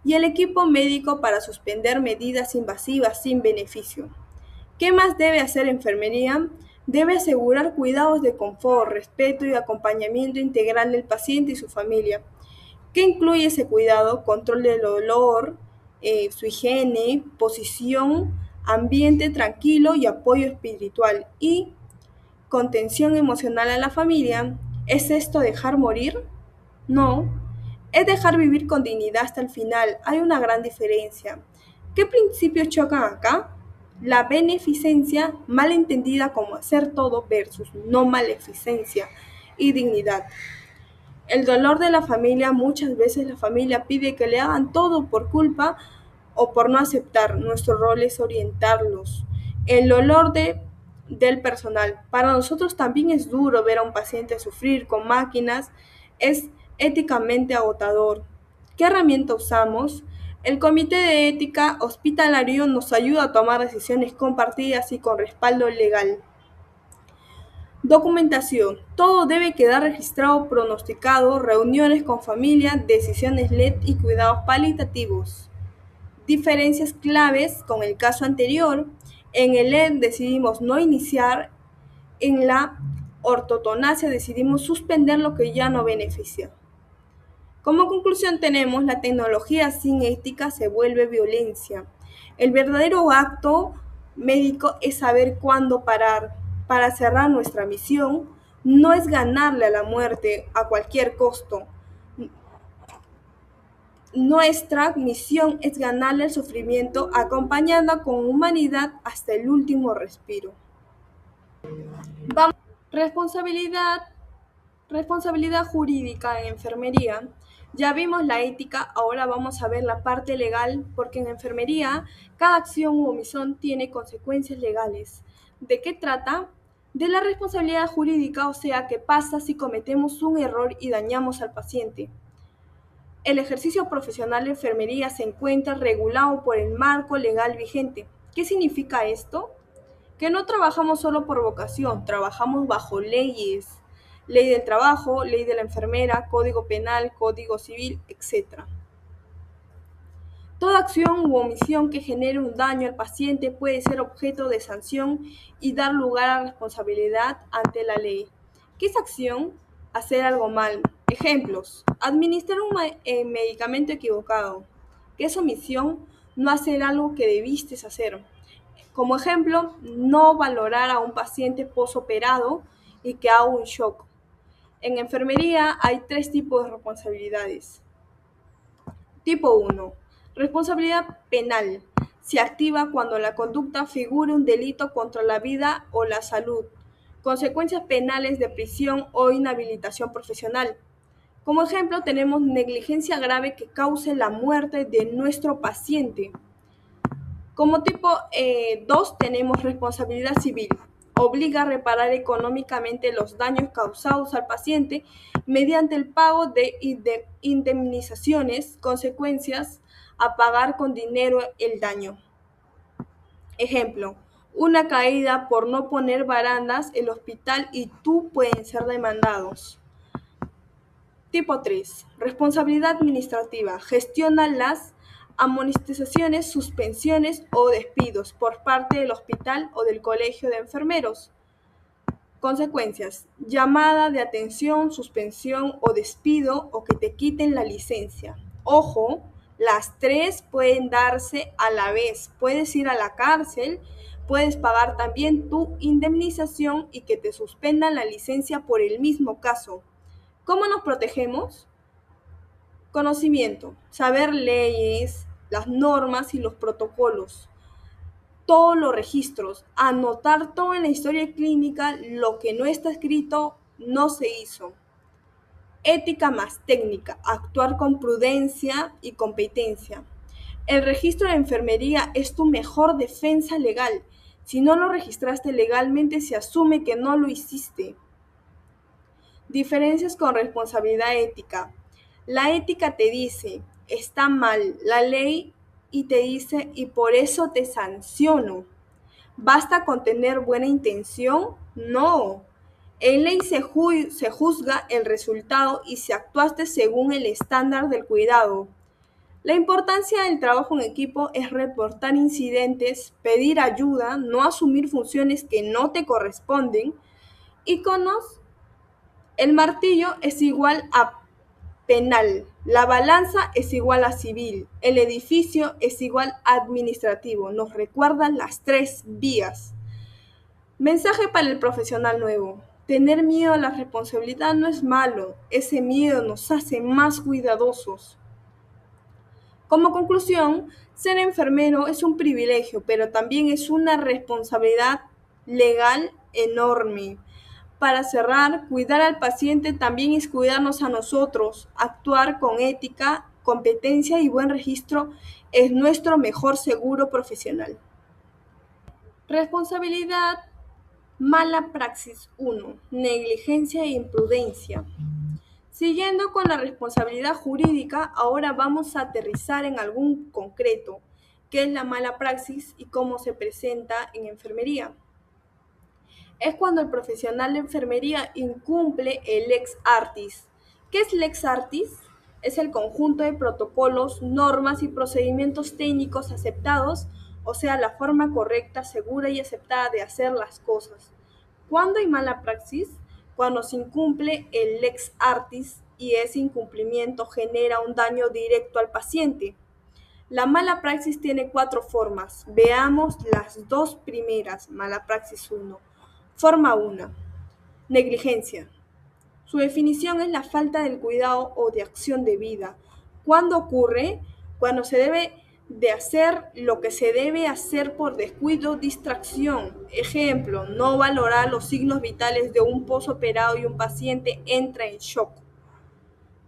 y el equipo médico para suspender medidas invasivas sin beneficio. ¿Qué más debe hacer enfermería? Debe asegurar cuidados de confort, respeto y acompañamiento integral del paciente y su familia. ¿Qué incluye ese cuidado? Control del dolor, su higiene, posición, ambiente tranquilo y apoyo espiritual. Y contención emocional a la familia. ¿Es esto dejar morir? No, es dejar vivir con dignidad hasta el final. Hay una gran diferencia. ¿Qué principios chocan acá? La beneficencia, mal entendida como hacer todo, versus no maleficencia y dignidad. El dolor de la familia, muchas veces la familia pide que le hagan todo por culpa o por no aceptar. Nuestro rol es orientarlos. El dolor del personal. Para nosotros también es duro ver a un paciente sufrir con máquinas. Es éticamente agotador. ¿Qué herramienta usamos? El Comité de Ética Hospitalario nos ayuda a tomar decisiones compartidas y con respaldo legal. Documentación. Todo debe quedar registrado, pronosticado, reuniones con familia, decisiones LED y cuidados paliativos. Diferencias claves con el caso anterior. En el LED decidimos no iniciar, en la ortotanasia decidimos suspender lo que ya no beneficia. Como conclusión tenemos: la tecnología sin ética se vuelve violencia. El verdadero acto médico es saber cuándo parar. Para cerrar, nuestra misión no es ganarle a la muerte a cualquier costo. Nuestra misión es ganarle el sufrimiento acompañando con humanidad hasta el último respiro. Vamos. Responsabilidad jurídica en enfermería. Ya vimos la ética, ahora vamos a ver la parte legal, porque en enfermería cada acción u omisión tiene consecuencias legales. ¿De qué trata? De la responsabilidad jurídica, o sea, qué pasa si cometemos un error y dañamos al paciente. El ejercicio profesional de enfermería se encuentra regulado por el marco legal vigente. ¿Qué significa esto? Que no trabajamos solo por vocación, trabajamos bajo leyes. Ley del trabajo, ley de la enfermera, código penal, código civil, etc. Toda acción u omisión que genere un daño al paciente puede ser objeto de sanción y dar lugar a responsabilidad ante la ley. ¿Qué es acción? Hacer algo mal. Ejemplos: administrar un medicamento equivocado. ¿Qué es omisión? No hacer algo que debiste hacer. Como ejemplo, no valorar a un paciente posoperado y que haga un shock. En enfermería hay tres tipos de responsabilidades. Tipo 1. Responsabilidad penal. Se activa cuando la conducta figure un delito contra la vida o la salud. Consecuencias penales de prisión o inhabilitación profesional. Como ejemplo, tenemos negligencia grave que cause la muerte de nuestro paciente. Como tipo 2 tenemos responsabilidad civil. Obliga a reparar económicamente los daños causados al paciente mediante el pago de indemnizaciones, consecuencias a pagar con dinero el daño. Ejemplo: una caída por no poner barandas, el hospital y tú pueden ser demandados. Tipo 3. Responsabilidad administrativa. Gestiona las amonestaciones, suspensiones o despidos por parte del hospital o del colegio de enfermeros. Consecuencias: llamada de atención, suspensión o despido o que te quiten la licencia. Ojo, las tres pueden darse a la vez. Puedes ir a la cárcel, puedes pagar también tu indemnización y que te suspendan la licencia por el mismo caso. ¿Cómo nos protegemos? Conocimiento, saber leyes, las normas y los protocolos, todos los registros, anotar todo en la historia clínica, lo que no está escrito no se hizo. Ética más técnica, actuar con prudencia y competencia. El registro de enfermería es tu mejor defensa legal. Si no lo registraste legalmente, se asume que no lo hiciste. Diferencias con responsabilidad ética. La ética te dice, está mal la ley y te dice, y por eso te sanciono. ¿Basta con tener buena intención? No. En ley se juzga el resultado y si actuaste según el estándar del cuidado. La importancia del trabajo en equipo es reportar incidentes, pedir ayuda, no asumir funciones que no te corresponden. Iconos: el martillo es igual a penal, la balanza es igual a civil, el edificio es igual a administrativo. Nos recuerdan las tres vías. Mensaje para el profesional nuevo. Tener miedo a la responsabilidad no es malo, ese miedo nos hace más cuidadosos. Como conclusión, ser enfermero es un privilegio, pero también es una responsabilidad legal enorme. Para cerrar, cuidar al paciente también es cuidarnos a nosotros. Actuar con ética, competencia y buen registro es nuestro mejor seguro profesional. Responsabilidad, mala praxis 1. Negligencia e imprudencia. Siguiendo con la responsabilidad jurídica, ahora vamos a aterrizar en algún concreto, qué es la mala praxis y cómo se presenta en enfermería. Es cuando el profesional de enfermería incumple el lex artis. ¿Qué es lex artis? Es el conjunto de protocolos, normas y procedimientos técnicos aceptados, o sea, la forma correcta, segura y aceptada de hacer las cosas. ¿Cuándo hay mala praxis? Cuando se incumple el lex artis y ese incumplimiento genera un daño directo al paciente. La mala praxis tiene 4 formas. Veamos las dos primeras. Mala praxis 1. Forma 1. Negligencia. Su definición es la falta del cuidado o de acción debida. ¿Cuándo ocurre? Cuando se debe de hacer lo que se debe hacer por descuido o distracción. Ejemplo: no valorar los signos vitales de un posoperado y un paciente entra en shock.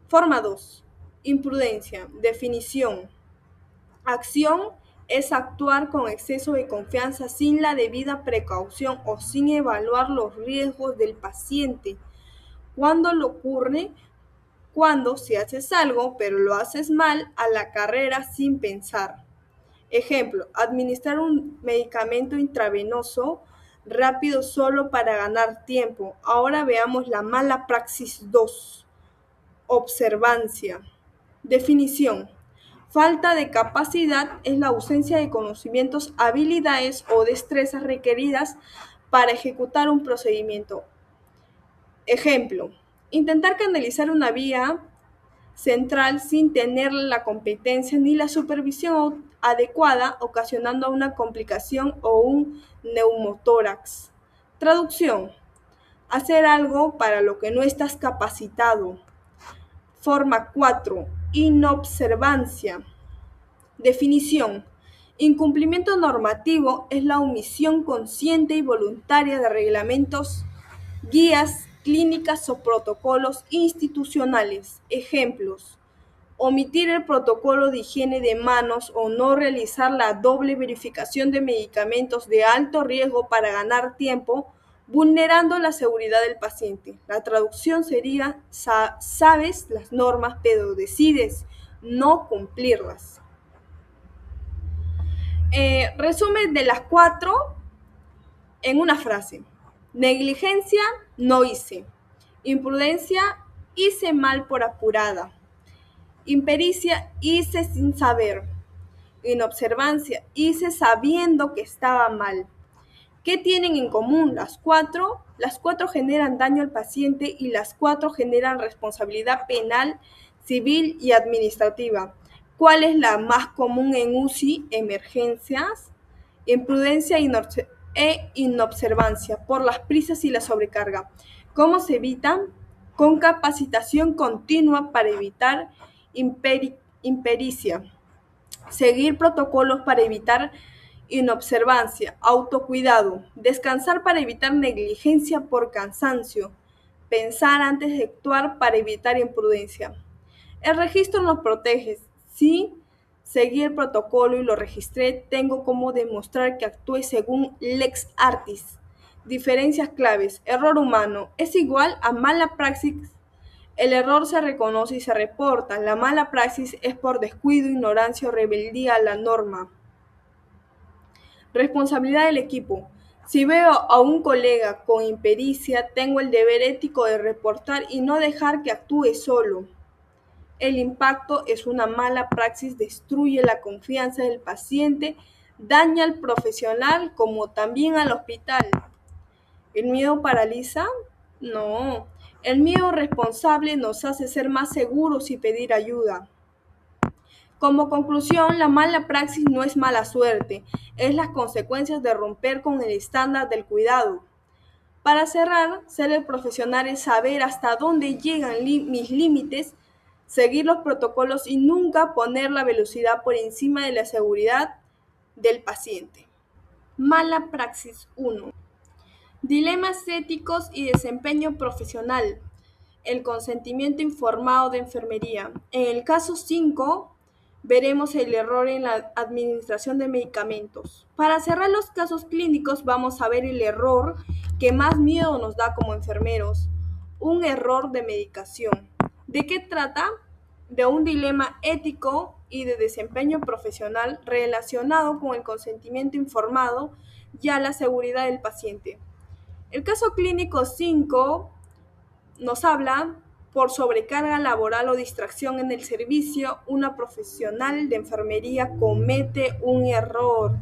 Forma 2. Imprudencia. Definición: acción es actuar con exceso de confianza sin la debida precaución o sin evaluar los riesgos del paciente. ¿Cuándo lo ocurre? Cuando si haces algo, pero lo haces mal, a la carrera sin pensar. Ejemplo: administrar un medicamento intravenoso rápido solo para ganar tiempo. Ahora veamos la mala praxis 2. Observancia. Definición. Falta de capacidad es la ausencia de conocimientos, habilidades o destrezas requeridas para ejecutar un procedimiento. Ejemplo. Intentar canalizar una vía central sin tener la competencia ni la supervisión adecuada, ocasionando una complicación o un neumotórax. Traducción. Hacer algo para lo que no estás capacitado. Forma 4. Inobservancia. Definición. Incumplimiento normativo es la omisión consciente y voluntaria de reglamentos, guías, clínicas o protocolos institucionales. Ejemplos. Omitir el protocolo de higiene de manos o no realizar la doble verificación de medicamentos de alto riesgo para ganar tiempo, vulnerando la seguridad del paciente. La traducción sería, sabes las normas, pero decides no cumplirlas. Resumen de las 4 en una frase. Negligencia, no hice. Imprudencia, hice mal por apurada. Impericia, hice sin saber. Inobservancia, hice sabiendo que estaba mal. ¿Qué tienen en común las 4? Las 4 generan daño al paciente y las 4 generan responsabilidad penal, civil y administrativa. ¿Cuál es la más común en UCI? Emergencias, imprudencia e inobservancia por las prisas y la sobrecarga. ¿Cómo se evitan? Con capacitación continua para evitar impericia. Seguir protocolos para evitar inobservancia, autocuidado, descansar para evitar negligencia por cansancio, pensar antes de actuar para evitar imprudencia. El registro nos protege. Si seguí el protocolo y lo registré, tengo cómo demostrar que actué según lex artis. Diferencias claves. Error humano es igual a mala praxis. El error se reconoce y se reporta. La mala praxis es por descuido, ignorancia o rebeldía a la norma. Responsabilidad del equipo. Si veo a un colega con impericia, tengo el deber ético de reportar y no dejar que actúe solo. El impacto es una mala praxis, destruye la confianza del paciente, daña al profesional como también al hospital. ¿El miedo paraliza? No. El miedo responsable nos hace ser más seguros y pedir ayuda. Como conclusión, la mala praxis no es mala suerte, es las consecuencias de romper con el estándar del cuidado. Para cerrar, ser el profesional es saber hasta dónde llegan mis límites, seguir los protocolos y nunca poner la velocidad por encima de la seguridad del paciente. Mala praxis 1. Dilemas éticos y desempeño profesional. El consentimiento informado de enfermería. En el caso 5, veremos el error en la administración de medicamentos. Para cerrar los casos clínicos, vamos a ver el error que más miedo nos da como enfermeros. Un error de medicación. ¿De qué trata? De un dilema ético y de desempeño profesional relacionado con el consentimiento informado y a la seguridad del paciente. El caso clínico 5 nos habla por sobrecarga laboral o distracción en el servicio, una profesional de enfermería comete un error.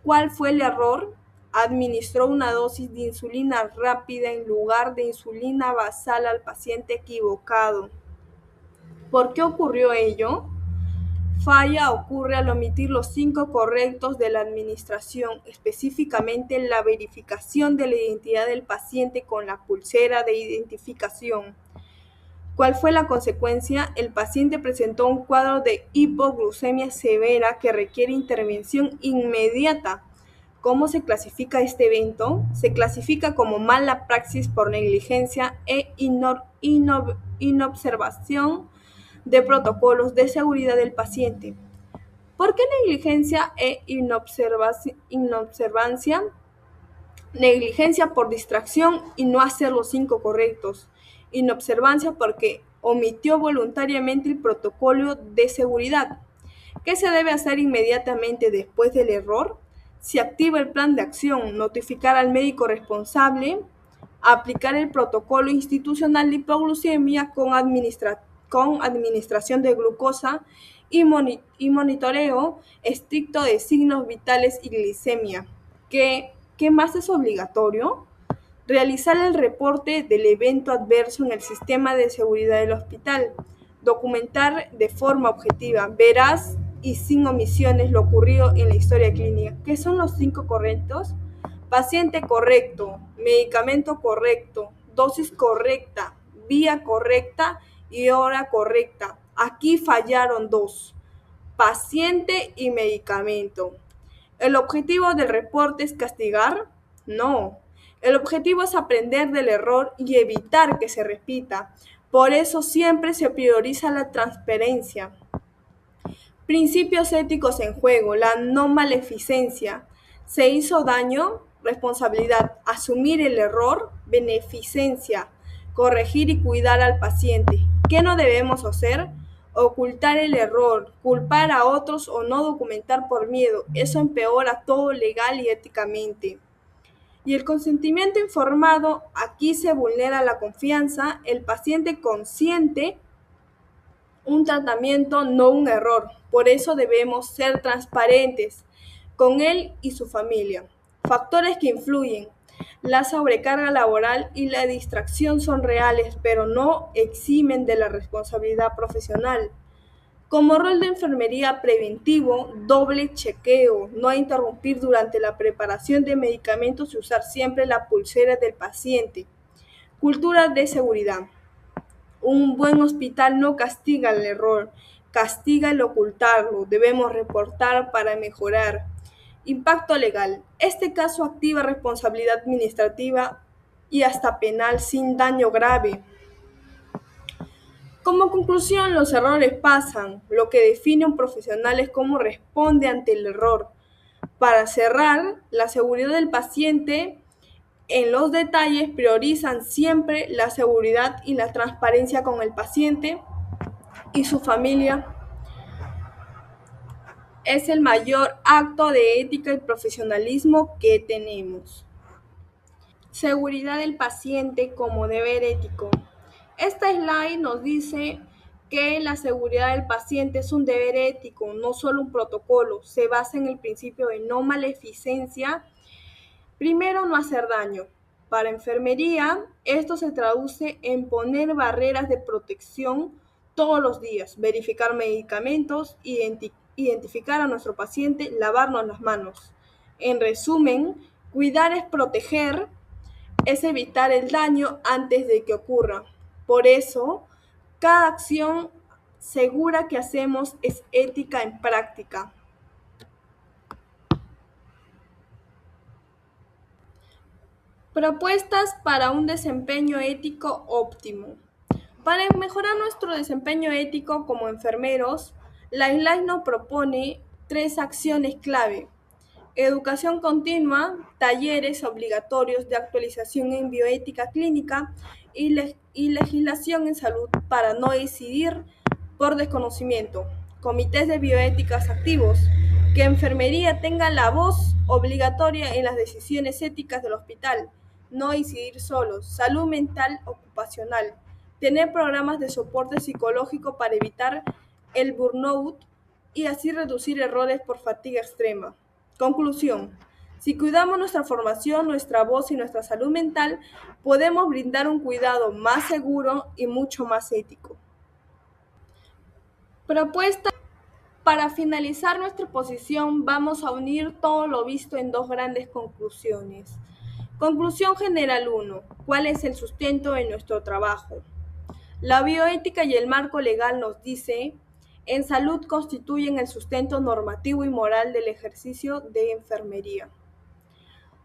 ¿Cuál fue el error? Administró una dosis de insulina rápida en lugar de insulina basal al paciente equivocado. ¿Por qué ocurrió ello? Falla ocurre al omitir los 5 correctos de la administración, específicamente la verificación de la identidad del paciente con la pulsera de identificación. ¿Cuál fue la consecuencia? El paciente presentó un cuadro de hipoglucemia severa que requiere intervención inmediata. ¿Cómo se clasifica este evento? Se clasifica como mala praxis por negligencia e inobservación de protocolos de seguridad del paciente. ¿Por qué negligencia e inobservancia? Negligencia por distracción y no hacer los 5 correctos. Inobservancia porque omitió voluntariamente el protocolo de seguridad. ¿Qué se debe hacer inmediatamente después del error? Se activa el plan de acción, notificar al médico responsable, aplicar el protocolo institucional de hipoglucemia con administración de glucosa y monitoreo estricto de signos vitales y glicemia. ¿Qué más es obligatorio? Realizar el reporte del evento adverso en el sistema de seguridad del hospital. Documentar de forma objetiva, veraz y sin omisiones lo ocurrido en la historia clínica. ¿Qué son los 5 correctos? Paciente correcto, medicamento correcto, dosis correcta, vía correcta y hora correcta. Aquí fallaron 2: paciente y medicamento. ¿El objetivo del reporte es castigar? No. El objetivo es aprender del error y evitar que se repita. Por eso siempre se prioriza la transparencia. Principios éticos en juego, la no maleficencia. ¿Se hizo daño? Responsabilidad. Asumir el error, beneficencia. Corregir y cuidar al paciente. ¿Qué no debemos hacer? Ocultar el error, culpar a otros o no documentar por miedo. Eso empeora todo legal y éticamente. Y el consentimiento informado, aquí se vulnera la confianza, el paciente consiente un tratamiento, no un error. Por eso debemos ser transparentes con él y su familia. Factores que influyen. La sobrecarga laboral y la distracción son reales, pero no eximen de la responsabilidad profesional. Como rol de enfermería preventivo, doble chequeo, no interrumpir durante la preparación de medicamentos y usar siempre la pulsera del paciente. Cultura de seguridad. Un buen hospital no castiga el error, castiga el ocultarlo. Debemos reportar para mejorar. Impacto legal. Este caso activa responsabilidad administrativa y hasta penal sin daño grave. Como conclusión, los errores pasan. Lo que define un profesional es cómo responde ante el error. Para cerrar, la seguridad del paciente en los detalles priorizan siempre la seguridad y la transparencia con el paciente y su familia. Es el mayor acto de ética y profesionalismo que tenemos. Seguridad del paciente como deber ético. Esta slide nos dice que la seguridad del paciente es un deber ético, no solo un protocolo. Se basa en el principio de no maleficencia. Primero, no hacer daño. Para enfermería, esto se traduce en poner barreras de protección todos los días, verificar medicamentos, identificar a nuestro paciente, lavarnos las manos. En resumen, cuidar es proteger, es evitar el daño antes de que ocurra. Por eso, cada acción segura que hacemos es ética en práctica. Propuestas para un desempeño ético óptimo. Para mejorar nuestro desempeño ético como enfermeros, la slide nos propone 3 acciones clave: educación continua, talleres obligatorios de actualización en bioética clínica y legislación en salud para no decidir por desconocimiento. Comités de bioéticas activos. Que enfermería tenga la voz obligatoria en las decisiones éticas del hospital. No decidir solos. Salud mental ocupacional. Tener programas de soporte psicológico para evitar el burnout y así reducir errores por fatiga extrema. Conclusión. Si cuidamos nuestra formación, nuestra voz y nuestra salud mental, podemos brindar un cuidado más seguro y mucho más ético. Propuesta. Para finalizar nuestra exposición, vamos a unir todo lo visto en 2 grandes conclusiones. Conclusión general 1. ¿Cuál es el sustento de nuestro trabajo? La bioética y el marco legal nos dice: en salud constituyen el sustento normativo y moral del ejercicio de enfermería.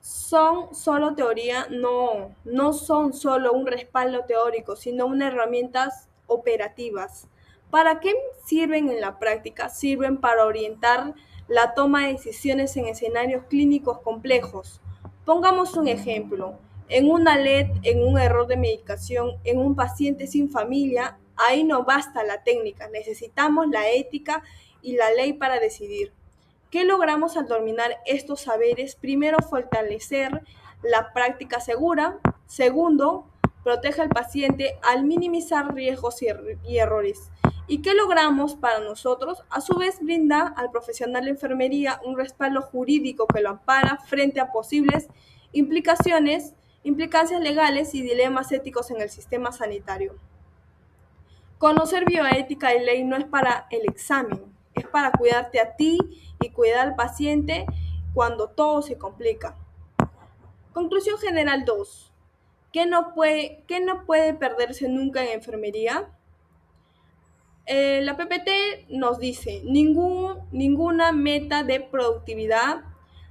¿Son solo teoría? No son solo un respaldo teórico, sino unas herramientas operativas. ¿Para qué sirven en la práctica? Sirven para orientar la toma de decisiones en escenarios clínicos complejos. Pongamos un ejemplo. En una LED, en un error de medicación, en un paciente sin familia, ahí no basta la técnica, necesitamos la ética y la ley para decidir. ¿Qué logramos al dominar estos saberes? Primero, fortalecer la práctica segura. Segundo, protege al paciente al minimizar riesgos y errores. ¿Y qué logramos para nosotros? A su vez, brinda al profesional de enfermería un respaldo jurídico que lo ampara frente a posibles implicancias legales y dilemas éticos en el sistema sanitario. Conocer bioética y ley no es para el examen, es para cuidarte a ti y cuidar al paciente cuando todo se complica. Conclusión general 2. ¿Qué no puede perderse nunca en enfermería? La PPT nos dice, ninguna meta de productividad,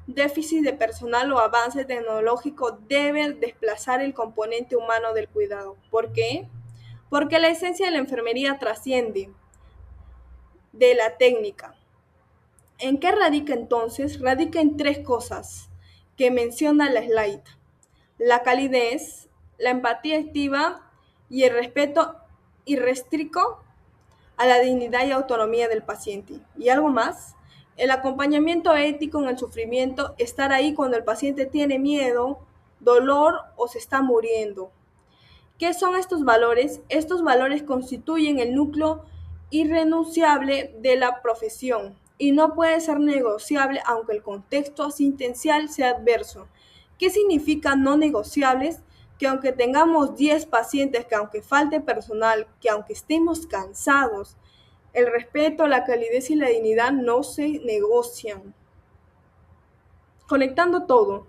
déficit de personal o avance tecnológico debe desplazar el componente humano del cuidado. ¿Por qué? Porque la esencia de la enfermería trasciende de la técnica. ¿En qué radica entonces? Radica en 3 cosas que menciona la slide: la calidez, la empatía activa y el respeto irrestricto a la dignidad y autonomía del paciente. ¿Y algo más? El acompañamiento ético en el sufrimiento, estar ahí cuando el paciente tiene miedo, dolor o se está muriendo. ¿Qué son estos valores? Estos valores constituyen el núcleo irrenunciable de la profesión y no puede ser negociable aunque el contexto asistencial sea adverso. ¿Qué significa no negociables? Que aunque tengamos 10 pacientes, que aunque falte personal, que aunque estemos cansados, el respeto, la calidez y la dignidad no se negocian. Conectando todo.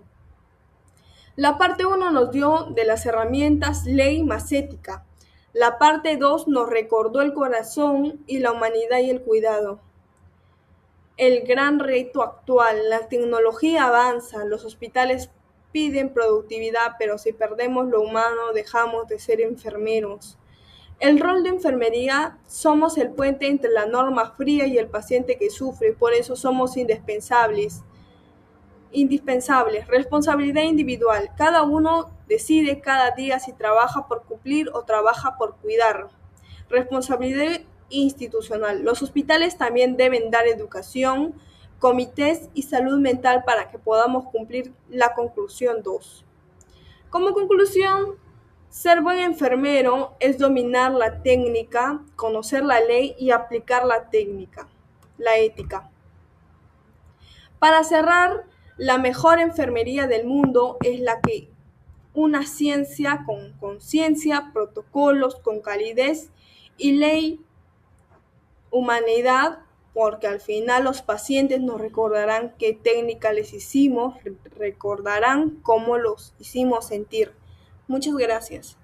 La parte 1 nos dio de las herramientas ley más ética. La parte 2 nos recordó el corazón y la humanidad y el cuidado. El gran reto actual, la tecnología avanza, los hospitales piden productividad, pero si perdemos lo humano, dejamos de ser enfermeros. El rol de enfermería, somos el puente entre la norma fría y el paciente que sufre, por eso somos indispensables. Responsabilidad individual. Cada uno decide cada día si trabaja por cumplir o trabaja por cuidar. Responsabilidad institucional. Los hospitales también deben dar educación, comités y salud mental para que podamos cumplir la conclusión 2. Como conclusión, ser buen enfermero es dominar la técnica, conocer la ley y aplicar la ética. Para cerrar, la mejor enfermería del mundo es la que una ciencia con conciencia, protocolos con calidez y ley, humanidad, porque al final los pacientes nos recordarán qué técnica les hicimos, recordarán cómo los hicimos sentir. Muchas gracias.